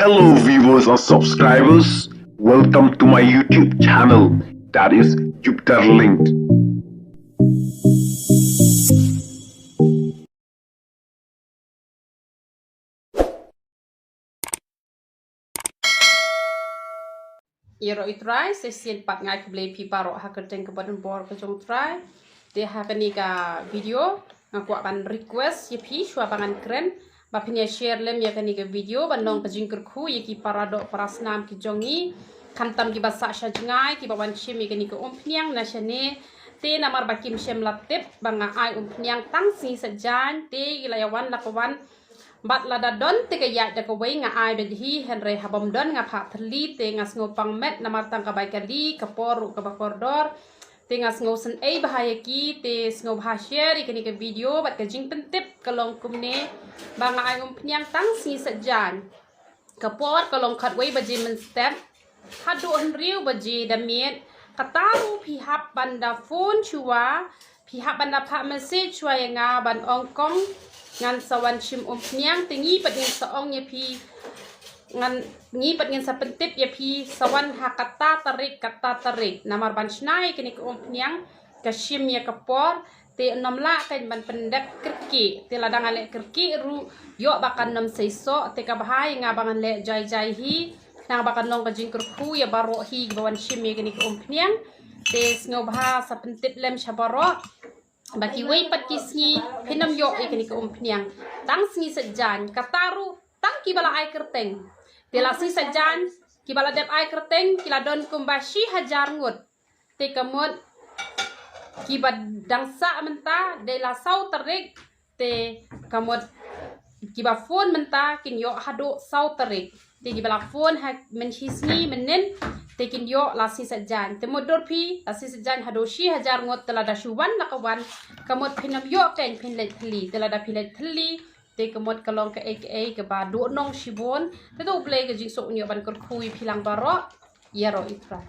Hello viewers and subscribers, welcome to my YouTube channel, that is Jupiter Linked. Iro itry sesil pat ngai keblei pi parok haketeng ke badan bor ke jong try de hakani ka video ngaku ban request ye pi shwa bangan keren ba pinya share lem ya kani ke video bandong ke jingker khu ye ki parado parasnam ki jongi kantam ki basa sha jingai ki bawan chimi kani ke umpniang na shane te namar bakim shem latip banga ai umpniang tang si sajan te ilayawan lakawan bat lada don te ka ya da ka wei nga ai bedhi henry habom don nga pha thli te ngas ngopang met namar tang ka bai kali ka poru ka bakordor te ngas ngosen ei bahaya ki te sngo bha share ikani ka video bat ka jing pentip kalong kumne banga ai umpniang tang si sajan ka por kalong khat wei baji men step hadu henriu baji da miet kataru pi hap banda phone chua pi hap banda pha message chua nga ban ongkong ngan sawan chim umpniang tingi pat ngin saong ye pi ngan ngi pat ngin sa pentip ye pi sawan hakata tarik namar ban snai kini ke umpniang ka shim ye kapor te namla kan ban pendek kerki te ladang ale kerki ru yo bakan nam seiso te ka bahai nga bangan le jai hi nang bakan long ka jingkur khu ya baro hi bawan shim ye kini ke umpniang te sngo bha sa pentip lem shabaro baki wei pat kisni pinam yo ikani ke umpniang tang sni sajan kataru tang kibala ai kerteng tela si sajan kibala dep ai kerteng kila don kumbashi hajar ngut te kamut kibad dangsa menta de la sau tarik te kamut kiba phone menta kin yo hado sau tarik te kibala phone ha men hisni menen tekin yo lasi sajan temodor pi lasi sajan hadoshi hajar ngot telada shuwan lakawan kamot pinam yo ken pinlet thli telada pilet thli te kamot kalong ke ke ba do nong shibon te do play ke jisok nyo ban kor khui pilang baro yero itra